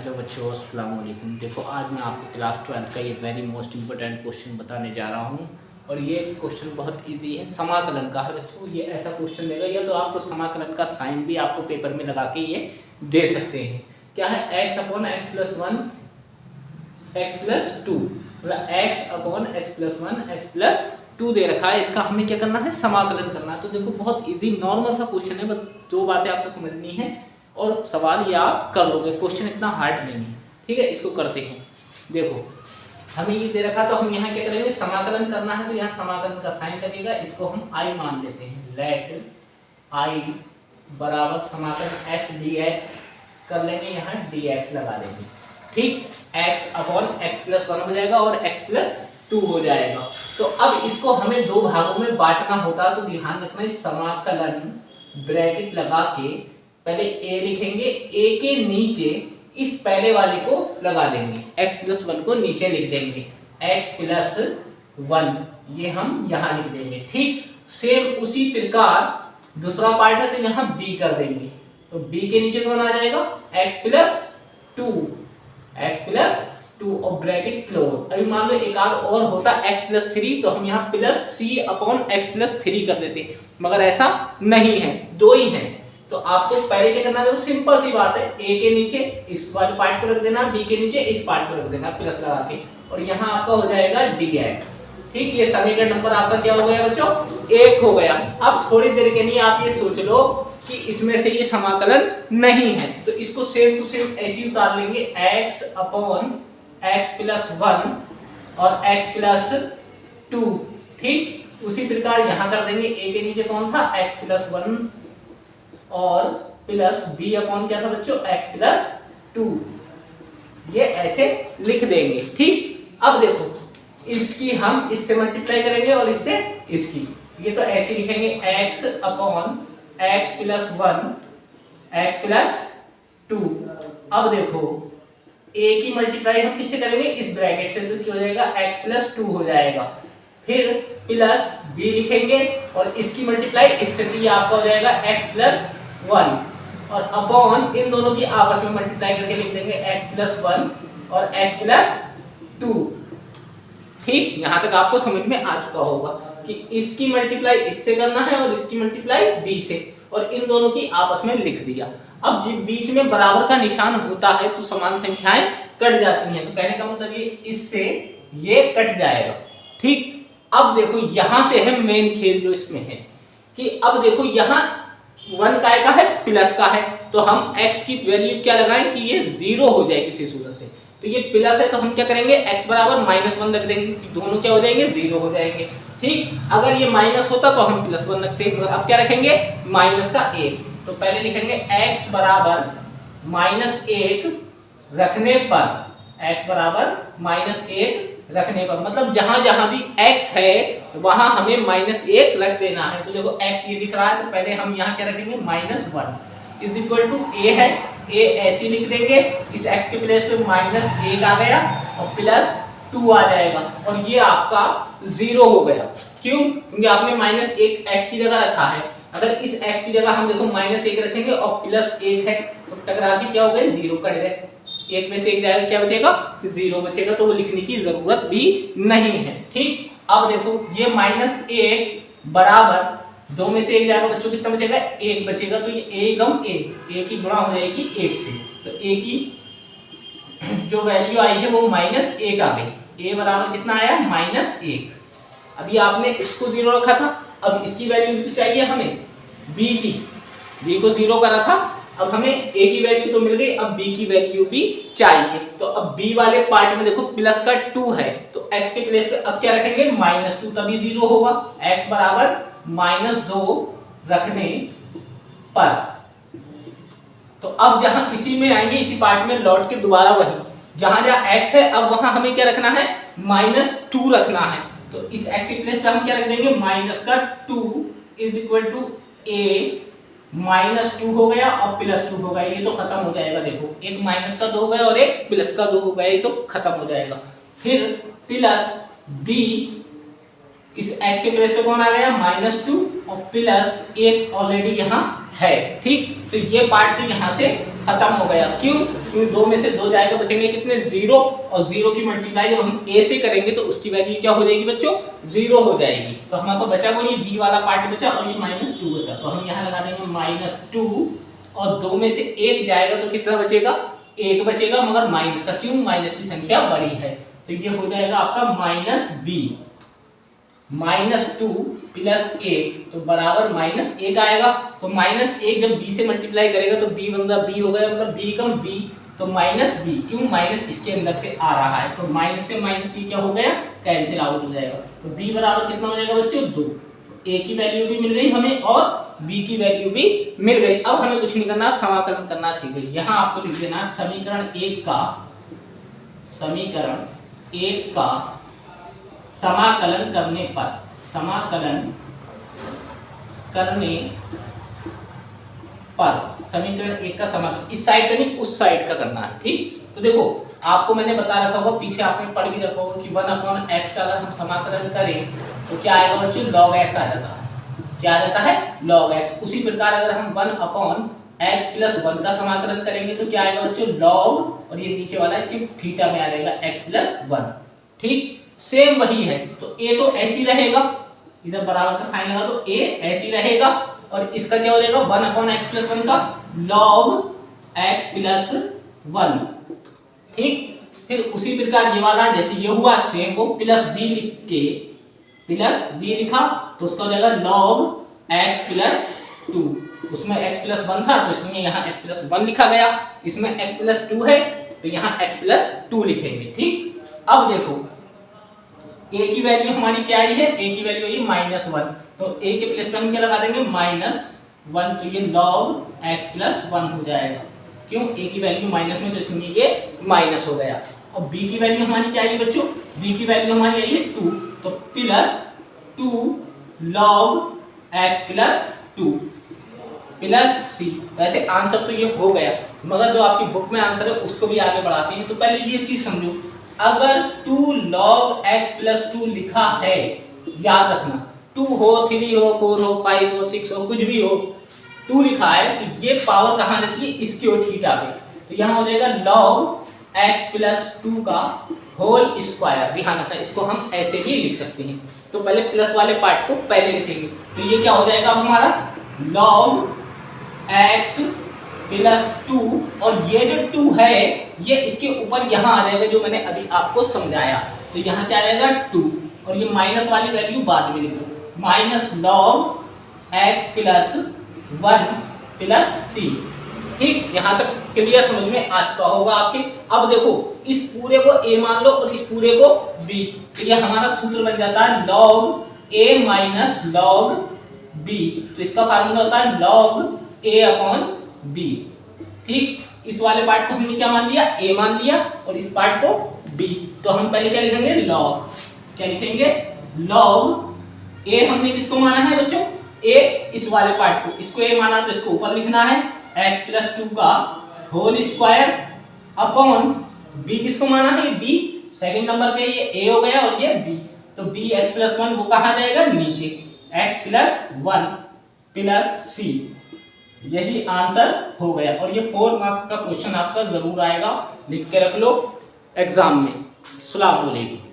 Hello बच्चों, अस्सलाम वालेकुम। देखो, आज मैं आपको क्लास 12 का ये वेरी मोस्ट इम्पोर्टेंट क्वेश्चन बताने जा रहा हूँ। और ये क्वेश्चन बहुत इजी है, समाकलन का है बच्चों। ये ऐसा क्वेश्चन देगा, या तो आपको समाकलन का साइन भी आपको पेपर में लगा के ये दे सकते हैं। क्या है? X upon x plus one x plus two, मतलब x upon x plus one x plus two दे रखा है। इसका हमें क्या करना है? समाकलन करना है। तो देखो, बहुत इजी नॉर्मल सा क्वेश्चन है, बस दो बातें आपको समझनी है और सवाल ये आप कर लोगे। क्वेश्चन इतना हार्ड नहीं है, ठीक है। इसको करते हैं। देखो, हमें ये दे रखा, तो हम यहाँ क्या करेंगे? समाकलन करना है, तो यहाँ समाकलन का साइन लगेगा। इसको हम आई मान लेते हैं। लेट आई बराबर समाकलन एक्स डी एक्स कर लेंगे, यहाँ डी एक्स लगा देंगे, ठीक। X upon x plus one हो जाएगा और एक्स प्लस टू हो जाएगा। तो अब इसको हमें दो भागों में बांटना होता है, तो ध्यान रखना, समाकलन ब्रैकेट लगा के पहले ए लिखेंगे, ए के नीचे इस पहले वाले को लगा देंगे, x प्लस वन को नीचे लिख देंगे, x प्लस वन ये हम यहाँ लिख देंगे, ठीक। सेम उसी प्रकार दूसरा पार्ट है, तो यहाँ b कर देंगे। तो b के नीचे कौन आ जाएगा? x प्लस टू और ब्रैकेट क्लोज। अभी मान लो एक आध और होता x प्लस थ्री, तो हम यहाँ प्लस सी अपॉन एक्स प्लस थ्री कर देते, मगर ऐसा नहीं है, दो ही है। तो आपको पहले क्या करना है? सिंपल सी बात है, a के नीचे इस वाले पार्ट को रख देना, b के नीचे इस पार्ट को रख देना प्लस लगा के, और यहाँ आपका हो जाएगा dx, ठीक। ये समीकरण नंबर आपका क्या हो गया बच्चों? 1 हो गया। अब थोड़ी देर के लिए आप ये सोच लो कि इसमें से ये समाकलन नहीं है, तो इसको सेम टू सेम ऐसे ही उतार लेंगे, x upon x plus one और x प्लस टू, ठीक। उसी प्रकार यहाँ कर देंगे, a के नीचे कौन था? x प्लस वन और प्लस b अपॉन क्या था बच्चों? x प्लस टू, ये ऐसे लिख देंगे, ठीक। अब देखो, इसकी हम इससे मल्टीप्लाई करेंगे और इससे इसकी, ये तो ऐसे लिखेंगे, x upon x plus one x plus to. अब देखो, a की मल्टीप्लाई हम किससे करेंगे? इस ब्रैकेट से, तो क्या हो जाएगा? x प्लस टू हो जाएगा। फिर प्लस b लिखेंगे और इसकी मल्टीप्लाई इससे, तो ये आपका हो जाएगा x प्लस वन, और अपॉन इन दोनों की आपस में मल्टीप्लाई करके लिख देंगे x प्लस वन और x प्लस टू, ठीक। यहां तक आपको समझ में आ चुका होगा कि इसकी मल्टीप्लाई इससे करना है और इसकी मल्टीप्लाई b से, और इन दोनों की आपस में लिख दिया। अब जब बीच में बराबर का निशान होता है तो समान संख्याएं कट जाती हैं, तो कहने का मतलब ये इससे ये कट जाएगा, ठीक। अब देखो, यहां से है मेन खेल जो इसमें है, कि अब देखो यहाँ वन काय का है, प्लस का है, तो हम x की वैल्यू क्या लगाएं कि ये जीरो हो जाए किसी सूरत से। तो ये प्लस है, तो हम क्या करेंगे? x बराबर माइनस वन रख देंगे, दोनों क्या हो जाएंगे? जीरो हो जाएंगे, ठीक। अगर ये माइनस होता तो हम प्लस वन रखते, मगर अब क्या रखेंगे? माइनस का एक। तो पहले लिखेंगे x बराबर माइनस एक रखने पर, x बराबर माइनस एक रखने पर, मतलब जहां जहां भी x है वहां हमें माइनस एक रख देना है। तो देखो, x ये दिख रहा है, तो पहले हम यहाँ क्या रखेंगे? Minus one is equal to a है, a ऐसे लिख देंगे, इस x के प्लेस पे माइनस एक आ गया और प्लस टू आ जाएगा, और ये आपका जीरो हो गया। क्यों? क्योंकि आपने माइनस एक x की जगह रखा है। अगर इस x की जगह हम देखो माइनस एक रखेंगे और प्लस एक है, तो टकरा के क्या हो गए? जीरो कट गए, एक में से एक जाएगा, क्या बचेगा? जीरो बचेगा, तो वो लिखने की जरूरत भी नहीं है, ठीक। अब देखो, ये माइनस एक बराबर दो में से एक जाएगा बच्चों, कितना बचेगा? एक बचेगा, तो ये ए गम ए की गुणा हो जाएगी एक से, तो ए की जो वैल्यू आई है वो माइनस एक आ गई। ए बराबर कितना आया? माइनस एक। अभी आपने इसको जीरो रखा था, अब इसकी वैल्यू भी तो चाहिए हमें, b की, b को जीरो करा था, अब हमें a की वैल्यू तो मिल गई, अब b की वैल्यू भी चाहिए। तो अब b वाले पार्ट में देखो प्लस का 2 है, तो x के प्लेस पे अब क्या रखेंगे? माइनस टू, तभी जीरो होगा। x बराबर माइनस दो रखने पर, तो अब जहां इसी में आएंगे, इसी पार्ट में लौट के दोबारा वही, जहां जहां x है अब वहां हमें क्या रखना है? माइनस टू रखना है। तो इस x के प्लेस पे हम क्या रख देंगे? माइनस का 2 is equal to a minus two हो गया और प्लस टू हो गया, ये तो खत्म हो जाएगा। देखो, एक माइनस का 2 हो गया और एक प्लस का 2 हो गया, ये तो खत्म हो जाएगा। फिर प्लस b, इस x के प्लेस पे कौन आ गया? माइनस टू और प्लस एक ऑलरेडी यहाँ है, ठीक। तो ये पार्ट तो यहाँ से खत्म हो गया। क्यों? क्योंकि 2 में से 2 जाएगा, बचेंगे कितने? 0, और 0 की मल्टीप्लाई जब हम a से करेंगे तो उसकी वैल्यू क्या हो जाएगी बच्चों? 0 हो जाएगी। तो हमारे पास बचा कौन? ये b वाला पार्ट बचा और ये -2 बचा। तो हम यहाँ लगा देंगे -2, और 2 में से 1 जाएगा तो कितना बचेगा? 1 बचेगा, मगर माइनस का। क्यों? माइनस की संख्या बड़ी है। तो ये हो जाएगा आपका -b, -2 + 1 तो बराबर -1 आएगा। तो -1 जब b से मल्टीप्लाई करेगा तो b मतलब b हो गया, मतलब b कम b, तो -b। क्यों? माइनस इसके अंदर से आ रहा है, तो माइनस से माइनस ये क्या हो गया? कैंसिल आउट हो जाएगा। तो b बराबर कितना हो जाएगा बच्चों? 2। तो a की वैल्यू भी मिल गई हमें और b की वैल्यू भी मिल गई। अब हमें कुछ नहीं करना, समाकलन करना सीख गए। यहाँ आपको लिख देना समीकरण 1 का समाकलन करने पर, समाकलन करने पर समीकरण 1 का समाकलन इस साइड का नहीं उस साइड का करना है। ठीक, तो देखो आपको मैंने बता रखा होगा, पीछे आपने पढ़ भी रखा होगा कि 1/x का अगर हम समाकलन करें तो क्या आएगा बच्चों? log x आ जाता है। क्या आ जाता है? log x। उसी प्रकार अगर हम 1/x + 1 का समाकलन करेंगे तो क्या आएगा बच्चों? log, और ये नीचे वाला इसके थीटा में आ जाएगा x + 1। ठीक, सेम वही है। तो a तो ऐसे ही रहेगा, इधर बराबर का साइन लगा तो a ऐसे ही रहेगा, और इसका क्या हो जाएगा? 1/x + 1 का log x + 1। ठीक, फिर उसी प्रकार ये वाला जैसे ये हुआ सेम वो +b लिख के, +b लिखा तो उसका हो जाएगा log x + 2। उसमें x + 1 था तो इसलिए यहाँ x + 1 लिखा गया, इसमें x + 2 है तो यहाँ x + 2 लिखेंगे। ठीक, अब देखो a की वैल्यू हमारी क्या आई है? a की वैल्यू आई -1, तो a के प्लेस पे हम क्या लगा देंगे? -1, तो ये log x + 1 हो जाएगा। क्यों? a की वैल्यू माइनस में तो इसलिए ये माइनस हो गया। और b की वैल्यू हमारी क्या आई बच्चों? b की वैल्यू हमारी आई है 2, तो +2 log x + 2 + c। वैसे आंसर तो ये हो गया, मगर जो आपकी बुक में आंसर है उसको भी आगे बढ़ाते हैं। तो पहले ये चीज समझो, अगर 2 log x + 2 लिखा है, याद रखना 2 हो, 3 हो, 4 हो, 5 हो, 6 हो, कुछ भी हो, 2 लिखा है तो ये पावर कहाँ रहती है? इसकी ओर थीटा पे। तो यहाँ हो जाएगा log x + 2 का होल स्क्वायर। ध्यान रखना, इसको हम ऐसे भी लिख सकते हैं। तो पहले प्लस वाले पार्ट को पहले लिखेंगे, तो ये क्या हो जाएगा हमारा? log x + 2, और ये जो 2 है ये इसके ऊपर यहाँ आ जाएगा जो मैंने अभी आपको समझाया। तो यहाँ क्या आ जाएगा? 2, और ये माइनस वाली वैल्यू बाद में लिखो, -log x + 1 + c। ठीक, यहाँ तक क्लियर समझ में आ चुका होगा आपके। अब देखो इस पूरे को a मान लो और इस पूरे को b, तो ये हमारा सूत्र बन जाता है log a - log b। तो इसका फार्मूला होता है log a/b। ठीक, इस वाले पार्ट को हमने क्या मान लिया? a मान लिया, और इस पार्ट को b। तो हम पहले क्या लिखेंगे? log, क्या लिखेंगे? log a हमने किसको माना है बच्चों? a इस वाले पार्ट को, इसको a माना तो इसको ऊपर लिखना है, x + 2 का होल स्क्वायर अपॉन b किसको माना है? b सेकंड नंबर पे, ये a हो गया और ये b, तो b x + 1 वो कहाँ जाएगा? नीचे, x + 1 + c। यही आंसर हो गया, और ये 4 मार्क्स का क्वेश्चन आपका जरूर आएगा, लिख के रख लो एग्जाम में। अस्सलाम वालेकुम।